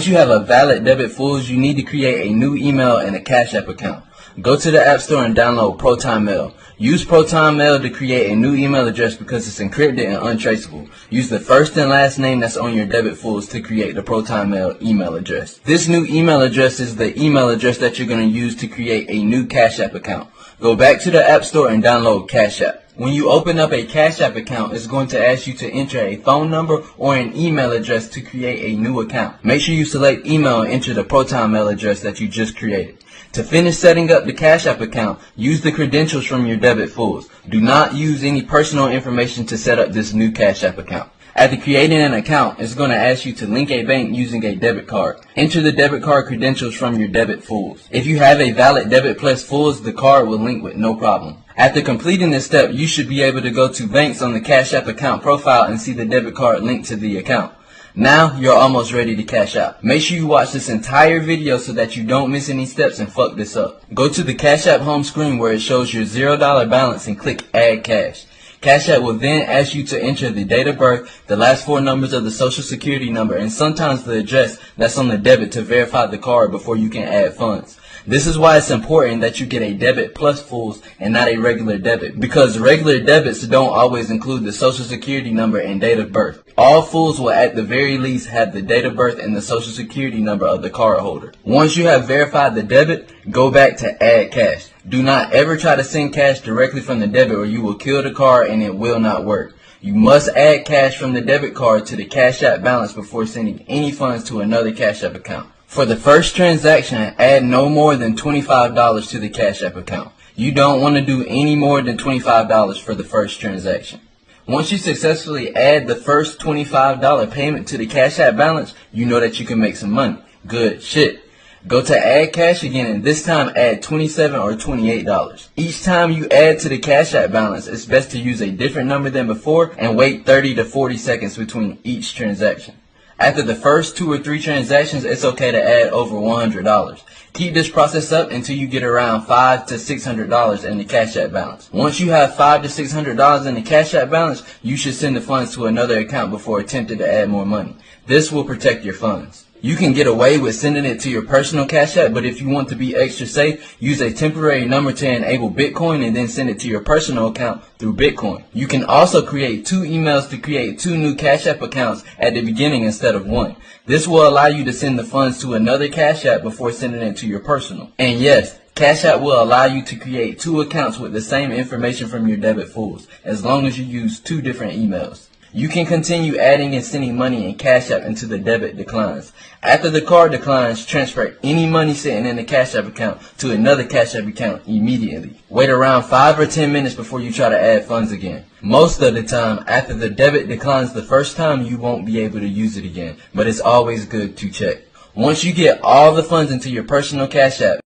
Once you have a valid Debit Fullz, you need to create a new email and a Cashapp account. Go to the App Store and download Proton Mail. Use Proton Mail to create a new email address because it's encrypted and untraceable. Use the first and last name that's on your Debit Fullz to create the Proton Mail email address. This new email address is the email address that you're going to use to create a new Cashapp account. Go back to the App Store and download Cashapp. When you open up a Cashapp account, it's going to ask you to enter a phone number or an email address to create a new account. Make sure you select email and enter the Proton Mail address that you just created. To finish setting up the Cashapp account, use the credentials from your Debit Fullz. Do not use any personal information to set up this new Cashapp account. After creating an account, it's going to ask you to link a bank using a debit card. Enter the debit card credentials from your Debit Fullz. If you have a valid Debit Plus Fullz, the card will link with no problem. After completing this step, you should be able to go to banks on the Cashapp account profile and see the debit card linked to the account. Now, you're almost ready to cash out. Make sure you watch this entire video so that you don't miss any steps and fuck this up. Go to the Cashapp home screen where it shows your $0 balance and click Add Cash. Cashapp will then ask you to enter the date of birth, the last 4 numbers of the social security number, and sometimes the address that's on the debit to verify the card before you can add funds. This is why it's important that you get a Debit Plus Fullz and not a regular debit, because regular debits don't always include the social security number and date of birth. All Fullz will at the very least have the date of birth and the social security number of the card holder. Once you have verified the debit, go back to Add Cash. Do not ever try to send cash directly from the debit or you will kill the card and it will not work. You must add cash from the debit card to the Cashapp balance before sending any funds to another Cashapp account. For the first transaction, add no more than $25 to the Cashapp account. You don't want to do any more than $25 for the first transaction. Once you successfully add the first $25 payment to the Cashapp balance, you know that you can make some money. Good shit. Go to Add Cash again and this time add $27 or $28. Each time you add to the Cashapp balance, it's best to use a different number than before and wait 30 to 40 seconds between each transaction. After the first 2 or 3 transactions, it's okay to add over $100. Keep this process up until you get around $500 to $600 in the Cashapp balance. Once you have $500 to $600 in the Cashapp balance, you should send the funds to another account before attempting to add more money. This will protect your funds. You can get away with sending it to your personal Cashapp, but if you want to be extra safe, use a temporary number to enable Bitcoin and then send it to your personal account through Bitcoin. You can also create 2 emails to create 2 new Cashapp accounts at the beginning instead of 1. This will allow you to send the funds to another Cashapp before sending it to your personal. And yes, Cashapp will allow you to create 2 accounts with the same information from your Debit Fullz, as long as you use 2 different emails. You can continue adding and sending money in Cashapp until the debit declines. After the card declines, transfer any money sitting in the Cashapp account to another Cashapp account immediately. Wait around 5 or 10 minutes before you try to add funds again. Most of the time, after the debit declines the first time, you won't be able to use it again, but it's always good to check. Once you get all the funds into your personal Cashapp,